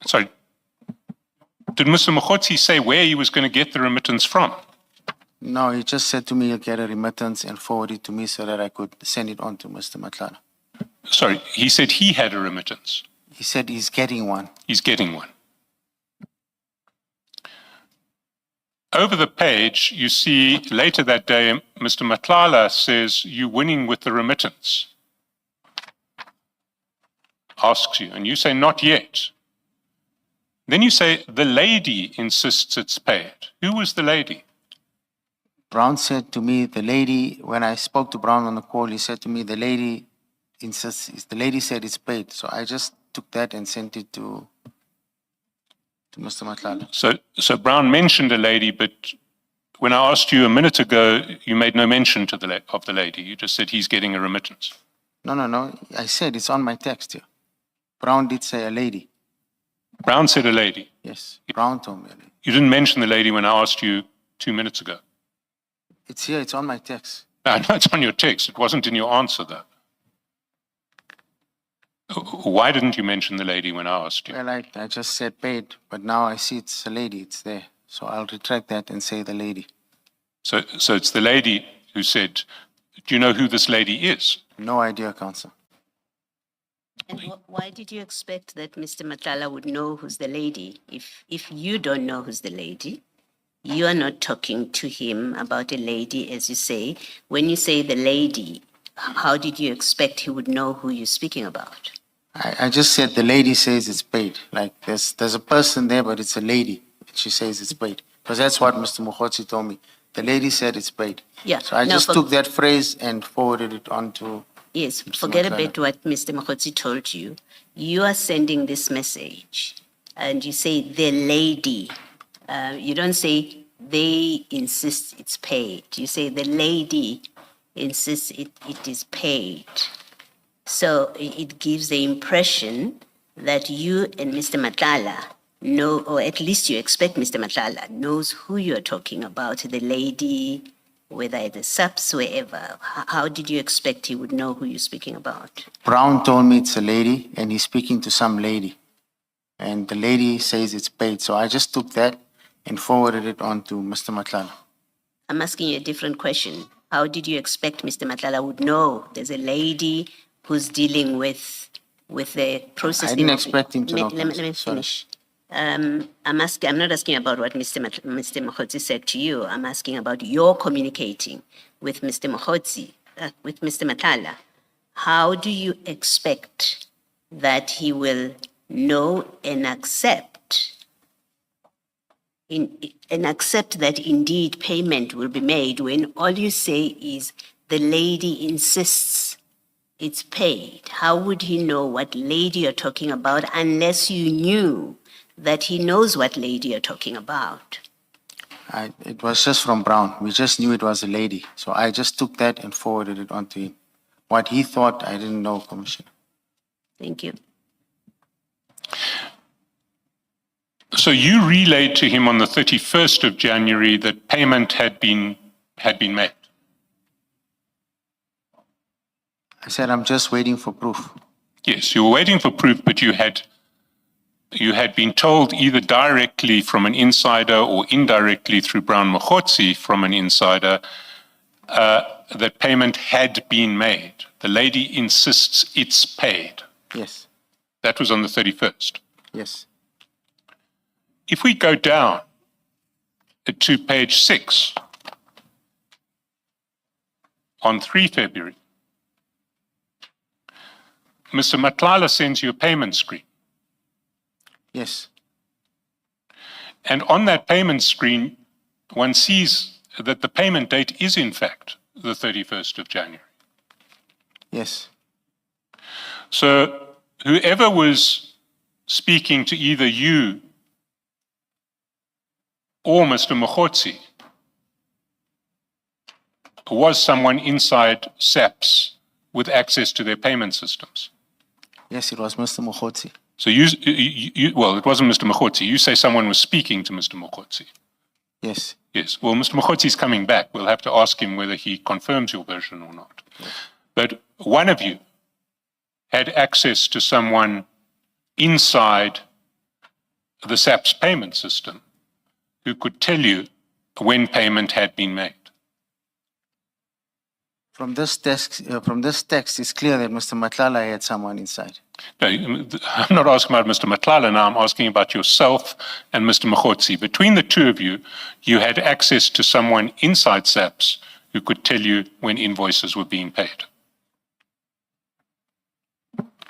sorry, did Mr. Mogotsi say where he was going to get the remittance from? No, he just said to me he'll get a remittance and forward it to me so that I could send it on to Mr. Matlala. Sorry, he said he had a remittance. He said he's getting one. He's getting one. Over the page, you see later that day, Mr. Matlala says, "You're winning with the remittance." Asks you, and you say, "Not yet." Then you say, "The lady insists it's paid." Who was the lady? Brown said to me, the lady, when I spoke to Brown on the call, he said to me, the lady insists, the lady said it's paid. So I just took that and sent it to Mr. Matlala. So Brown mentioned a lady, but when I asked you a minute ago, you made no mention to of the lady. You just said he's getting a remittance. No. I said it's on my text here. Brown did say a lady. Brown said a lady. Yes, Brown told me a lady. You didn't mention the lady when I asked you 2 minutes ago. It's here, it's on my text. No, it's on your text. It wasn't in your answer, though. Why didn't you mention the lady when I asked you? Well, I just said paid, but now I see it's a lady, it's there. So I'll retract that and say the lady. So it's the lady who said, do you know who this lady is? No idea, Counsel. And why did you expect that Mr. Matlala would know who's the lady? If you don't know who's the lady, you are not talking to him about a lady, as you say. When you say the lady, how did you expect he would know who you're speaking about? I just said the lady says it's paid. Like there's a person there, but it's a lady. She says it's paid. Because that's what Mr. Mogotsi told me. The lady said it's paid. Yeah. So I just took that phrase and forwarded it on to... Yes, Mr. forget a Matlala. bit what Mr. Mogotsi told you. You are sending this message and you say the lady. You don't say they insist it's paid. You say the lady insists it is paid. So it gives the impression that you and Mr. Matlala know, or at least you expect Mr. Matlala knows who you're talking about, the lady, whether at the subs, wherever. How did you expect he would know who you're speaking about? Brown told me it's a lady, and he's speaking to some lady. And the lady says it's paid. So I just took that and forwarded it on to Mr. Matlala. I'm asking you a different question. How did you expect Mr. Matlala would know there's a lady who's dealing with the process? I didn't expect him to know. Let me Sorry. finish. I'm not asking about what Mr. Mogotsi said to you. I'm asking about your communicating with Mr. Mogotsi, with Mr. Matlala. How do you expect that he will know and accept that indeed payment will be made when all you say is the lady insists it's paid? How would he know what lady you're talking about unless you knew that he knows what lady you're talking about? It was just from Brown. We just knew it was a lady. So I just took that and forwarded it on to him. What he thought, I didn't know, Commissioner. Thank you. So you relayed to him on the 31st of January that payment had been made. I said, I'm just waiting for proof. Yes, you were waiting for proof, but you had been told either directly from an insider or indirectly through Brown Mogotsi from an insider that payment had been made. The lady insists it's paid. Yes, That was on the 31st. yes. If we go down to page 6, on 3 February, Mr. Matlala sends you a payment screen. Yes, And on that payment screen, one sees that the payment date is, in fact, the 31st of January. yes. So whoever was speaking to either you or Mr. Mogotsi was someone inside SAPS with access to their payment systems. Yes, it was Mr. Mogotsi. So well, it wasn't Mr. Mogotsi. You say someone was speaking to Mr. Mogotsi. Yes, Yes. Well, Mr. Mogotsi is coming back. We'll have to ask him whether he confirms your version or not. But one of you had access to someone inside the SAPS payment system who could tell you when payment had been made. From this text, it's clear that Mr. Matlala had someone inside. No, I'm not asking about Mr. Matlala now, I'm asking about yourself and Mr. Mogotsi. Between the two of you, you had access to someone inside SAPS who could tell you when invoices were being paid.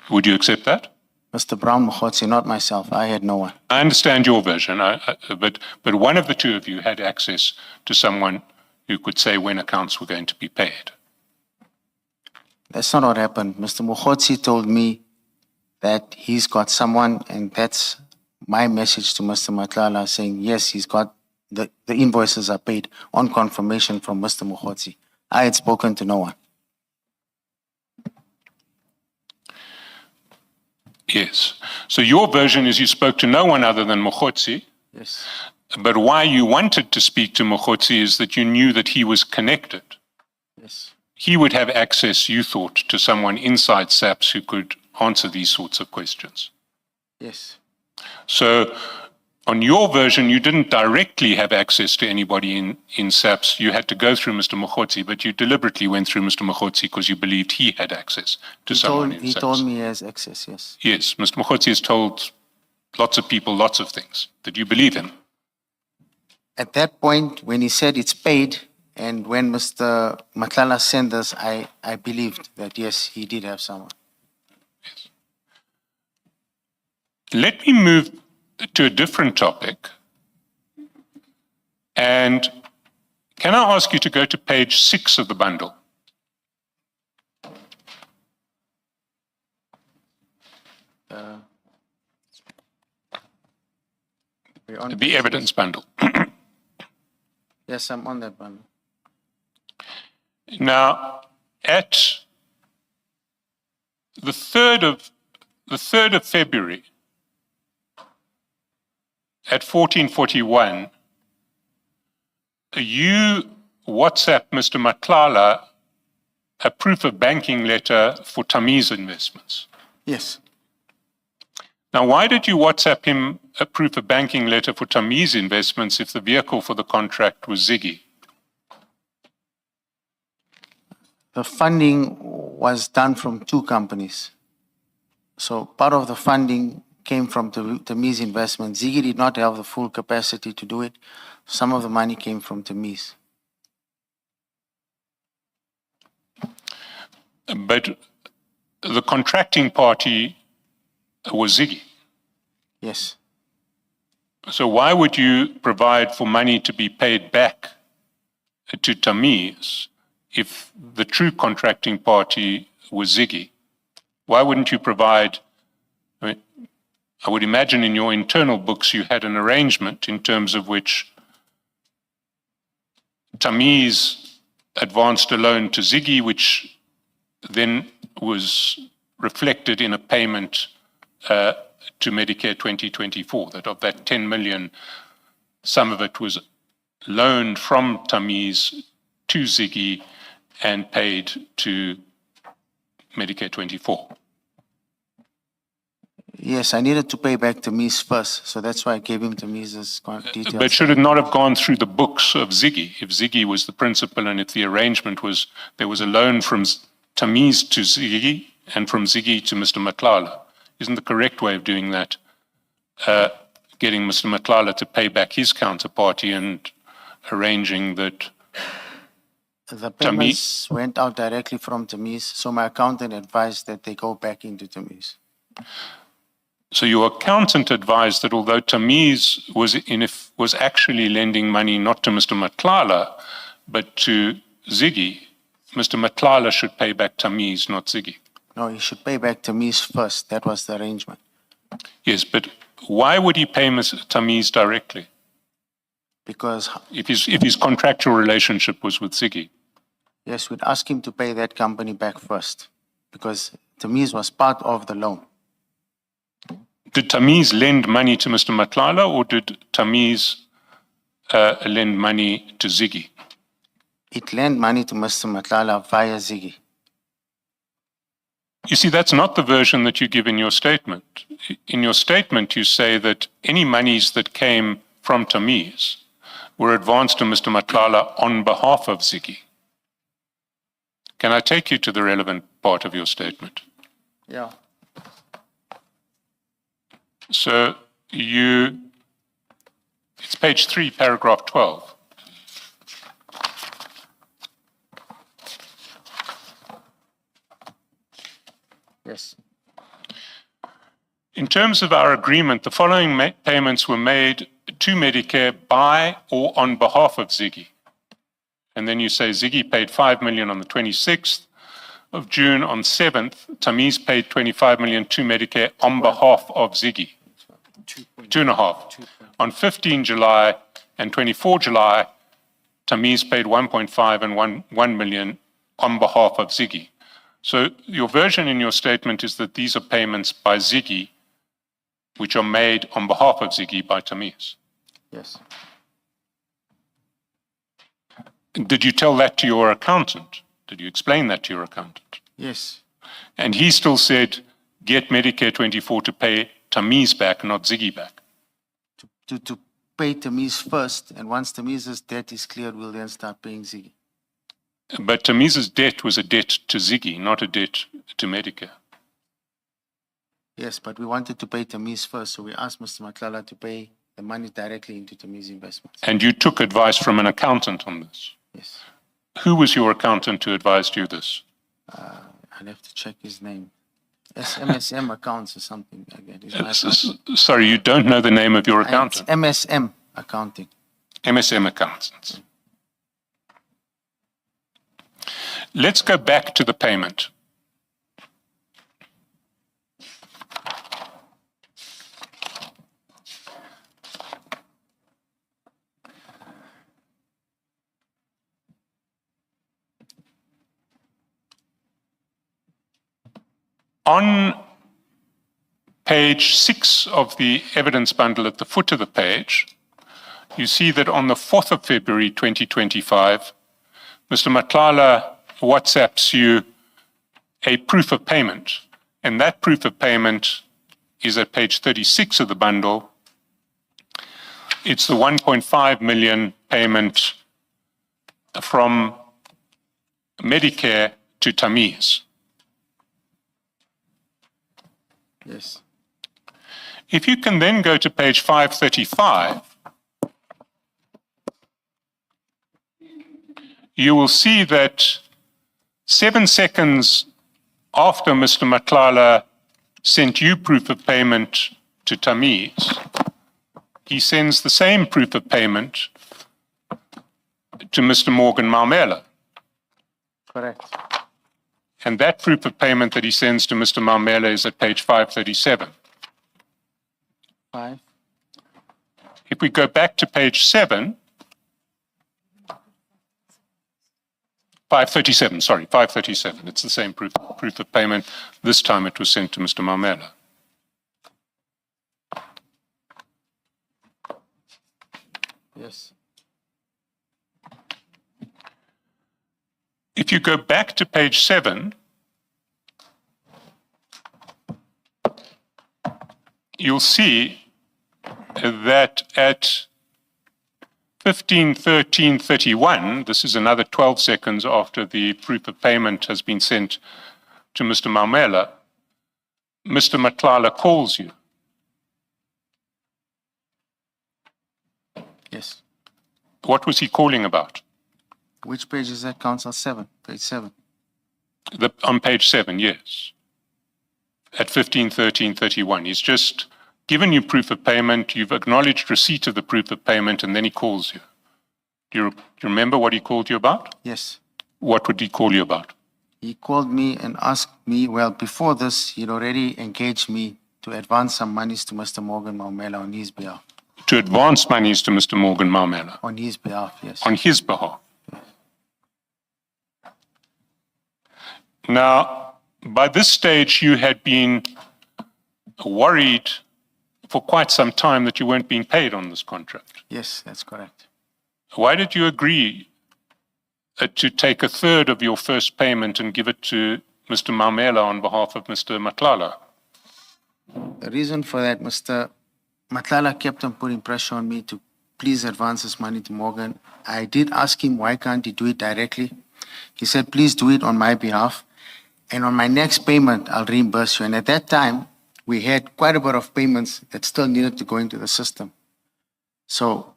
Would you accept that? Mr. Brown Mogotsi, not myself. I had no one. I understand your version, but one of the two of you had access to someone who could say when accounts were going to be paid. That's not what happened. Mr. Mogotsi told me that he's got someone, and that's my message to Mr. Matlala, saying, yes, he's got the invoices are paid on confirmation from Mr. Mogotsi. I had spoken to no one. Yes. So your version is you spoke to no one other than Mogotsi, Yes. but why you wanted to speak to Mogotsi is that you knew that he was connected. Yes. He would have access, you thought, to someone inside SAPS who could answer these sorts of questions. Yes. So on your version, you didn't directly have access to anybody in SAPS. You had to go through Mr. Mogotsi, but you deliberately went through Mr. Mogotsi because you believed he had access to someone in He SAPS. told me he has access, yes. Yes, Mr. Mogotsi has told lots of people lots of things. Did you believe him? At that point, when he said it's paid, and when Mr. Matlala sent us, I believed that, yes, he did have someone. Let me move to a different topic. And can I ask you to go to page 6 of the bundle? We're on- The evidence bundle. Yes, I'm on that one. Now, at the 3rd of February, at 14:41, you WhatsApp Mr. Matlala a proof of banking letter for Tamiz Investments. Yes. Now, why did you WhatsApp him a proof of banking letter for Tamiz Investments if the vehicle for the contract was Ziggy? The funding was done from two companies. So part of the funding came from Tamiz Investment. Ziggy did not have the full capacity to do it. Some of the money came from Tamiz. But the contracting party was Ziggy. Yes. So why would you provide for money to be paid back to Tamiz if the true contracting party was Ziggy? Why wouldn't you provide, I would imagine in your internal books you had an arrangement in terms of which Tamiz advanced a loan to Ziggy, which then was reflected in a payment to Medicare 2024, that of that 10 million, some of it was loaned from Tamiz to Ziggy and paid to Medicare 24. Yes, I needed to pay back Tamiz first, so that's why I gave him Tamiz's details. But should it not have gone through the books of Ziggy? If Ziggy was the principal and if the arrangement was, there was a loan from Tamiz to Ziggy and from Ziggy to Mr. Matlala, isn't the correct way of doing that getting Mr. Matlala to pay back his counterparty and arranging that? The payments went out directly from Tamiz, so my accountant advised that they go back into Tamiz. So your accountant advised that although Tamiz was actually lending money not to Mr. Matlala, but to Ziggy, Mr. Matlala should pay back Tamiz, not Ziggy. No, he should pay back Tamiz first. That was the arrangement. Yes, but why would he pay Tamiz directly Because, if his contractual relationship was with Ziggy? yes, we'd ask him to pay that company back first, because Tamiz was part of the loan. Did Tamiz lend money to Mr. Matlala or did Tamiz lend money to Ziggy? It lent money to Mr. Matlala via Ziggy. You see, that's not the version that you give in your statement. In your statement, you say that any monies that came from Tamiz were advanced to Mr. Matlala on behalf of Ziggy. Can I take you to the relevant part of your statement? Yeah. So it's page 3, paragraph 12. Yes. In terms of our agreement, the following payments were made to Medicare by or on behalf of Ziggy. And then you say Ziggy paid 5 million on the 26th of June. On 7th, Tamiz paid 25 million to Medicare on behalf of Ziggy. 2.5. On 15 July and 24 July, Tamiz paid 1.5 and 1 million on behalf of Ziggy. So your version in your statement is that these are payments by Ziggy, which are made on behalf of Ziggy by Tamiz. Yes. Did you tell that to your accountant? Did you explain that to your accountant? Yes. And he still said, get Medicare 24 to pay Tamiz back, not Ziggy back. To pay Tamiz first, and once Tamiz's debt is cleared, we'll then start paying Ziggy. But Tamiz's debt was a debt to Ziggy, not a debt to Medicare. Yes, but we wanted to pay Tamiz first, so we asked Mr. Matlala to pay the money directly into Tamiz investments. And you took advice from an accountant on this. Yes. Who was your accountant who advised you this? I'll have to check his name. MSM accounts or something like that. Is my accountant. Sorry, you don't know the name of your It's accountant? MSM accounting. MSM accountants. Let's go back to the payment. On page 6 of the evidence bundle at the foot of the page, you see that on the 4th of February 2025, Mr. Matlala WhatsApps you a proof of payment, and that proof of payment is at page 36 of the bundle. It's the 1.5 million payment from Medicare to Tamiz. Yes. If you can then go to page 535, you will see that 7 seconds after Mr. Matlala sent you proof of payment to Tamiz, he sends the same proof of payment to Mr. Morgan Maumela. Correct. And that proof of payment that he sends to Mr. Maumela is at page 537. 5. If we go back to page 7, 537, sorry, 537. It's the same proof of payment. This time it was sent to Mr. Maumela. Yes. If you go back to page 7, you'll see that at 15:13:31, this is another 12 seconds after the proof of payment has been sent to Mr. Maumela, Mr. Matlala calls you. Yes. What was he calling about? Which page is that, Council? 7. Page 7. On page 7, yes. At 15:13:31. He's just given you proof of payment, you've acknowledged receipt of the proof of payment, and then he calls you. Do you remember what he called you about? Yes. What would he call you about? He called me and asked me, well, before this, he'd already engaged me to advance some monies to Mr. Morgan Maumela on his behalf. To advance monies to Mr. Morgan Maumela. On his behalf, yes. On his behalf. Now, by this stage, you had been worried for quite some time that you weren't being paid on this contract. Yes, that's correct. Why did you agree to take a third of your first payment and give it to Mr. Maumela on behalf of Mr. Matlala? The reason for that, Mr. Matlala kept on putting pressure on me to please advance this money to Morgan. I did ask him why can't he do it directly. He said, please do it on my behalf. And on my next payment, I'll reimburse you. And at that time, we had quite a bit of payments that still needed to go into the system. So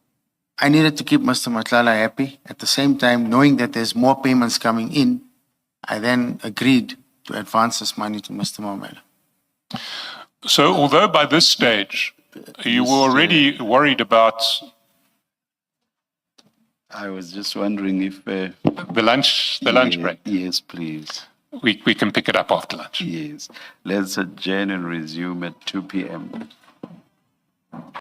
I needed to keep Mr. Matlala happy. At the same time, knowing that there's more payments coming in, I then agreed to advance this money to Mr. Momela. So although by this stage you were already worried about I was just wondering if... the lunch break, Yes, please. we can pick it up after lunch. Yes. Let's adjourn and resume at 2 p.m.